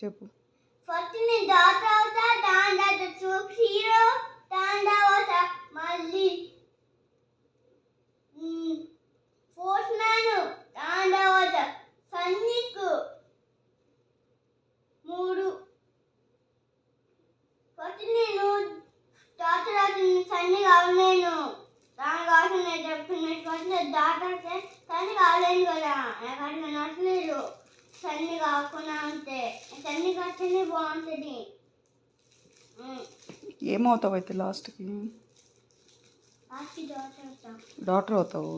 చెప్పు. ఫస్ట్ నేను డాక్టర్ అవుతా, దాని తర్వాత సూపర్ హీరో, దాని తర్వాత మళ్ళీ ఫోర్త్ మ్యాన్, దాని తర్వాత సన్నిక్ 3. ఫస్ట్ నేను డాక్టర్ అవుతుంది, సన్ని కావలేను. దాని కోసం నేను చెప్తున్నాను. ఫస్ట్ డాక్టర్ అయితే సన్ని కావలేను కదా, నాకు అట్లా నచ్చలేదు. సన్ని కాకుండా ఉంటే సన్ని కాస్తేనే బాగుంటుంది. ఏమవుతావు అయితే లాస్ట్కి? డాక్టర్ అవుతావు.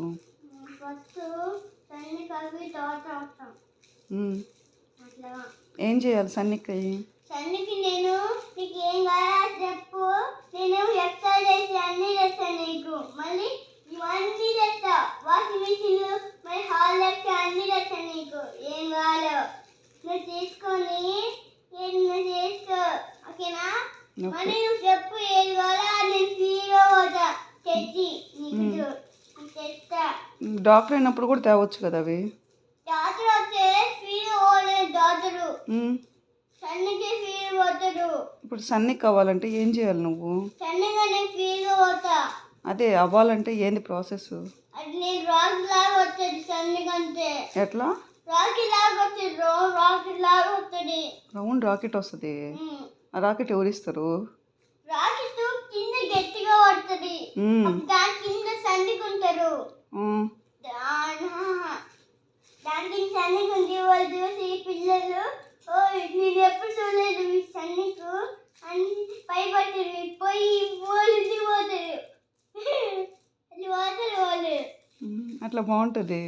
ఫస్ట్ సన్ని కలిపి డాక్టర్ అవుతాం. అట్లా ఏం చేయాలి సన్నికి? సన్నికి నేను నీకు ఏం కావాలో చెప్పు, నేను ఎక్సర్సైజ్ చేసి అన్నీ తెస్తాను నీకు. మళ్ళీ ఇవన్నీ తెస్తా, వాషింగ్ మిషన్, మళ్ళీ హాల్ లెక్క అన్నీ తెస్తాను నీకు. ఏం కావాలో నువ్వు తీసుకొని నువ్వు చేసుకో, ఓకేనా? మళ్ళీ నువ్వు చెప్పు ఏది కావాలో నేను ఫ్రీగా పోతా తెచ్చి నీకు తెస్తా. డాక్టర్ అయినప్పుడు కూడా తేవచ్చు కదా అవి. డాక్టర్ వస్తే ఫ్రీగా పోలేదు డాక్టరు, సన్నికి ఫీల్ పోతాడు. ఇప్పుడు సన్నికి కావాలంటే ఏం చేయాలి నువ్వు? సన్నిగా నేను ఫీల్గా పోతా. అదే అవ్వాలంటే ఏంది ప్రాసెస్? అది నేను రాకి లాగా వస్తుంది సన్నికంటే. ఎట్లా? రాకి లాగా వస్తుంది, రాకి లాగా వస్తుంది. రౌండ్ రాకెట్ వస్తుంది. ఆ రాకెట్ ఎవరిస్తారు? రాకెట్ కింద గట్టిగా పడుతుంది, దాని కింద సన్నికుంటారు. దాని కింద సన్నికుంటే వాళ్ళు చూసి పిల్లలు నేను ఎప్పుడు చూడలేదు మీ సన్నికు అని భయపడతారు. పోయి పోలింది పోతారు, అది పోతారు వాళ్ళు. అట్లా బాగుంటుంది.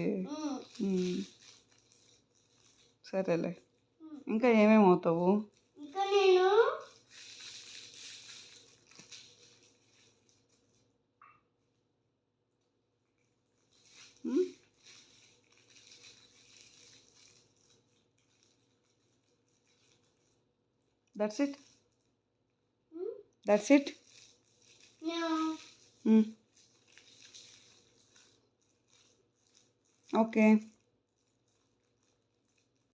సరేలే, ఇంకా ఏమేమి అవుతావు? ఇంకా నేను That's it? That's it? No. Okay.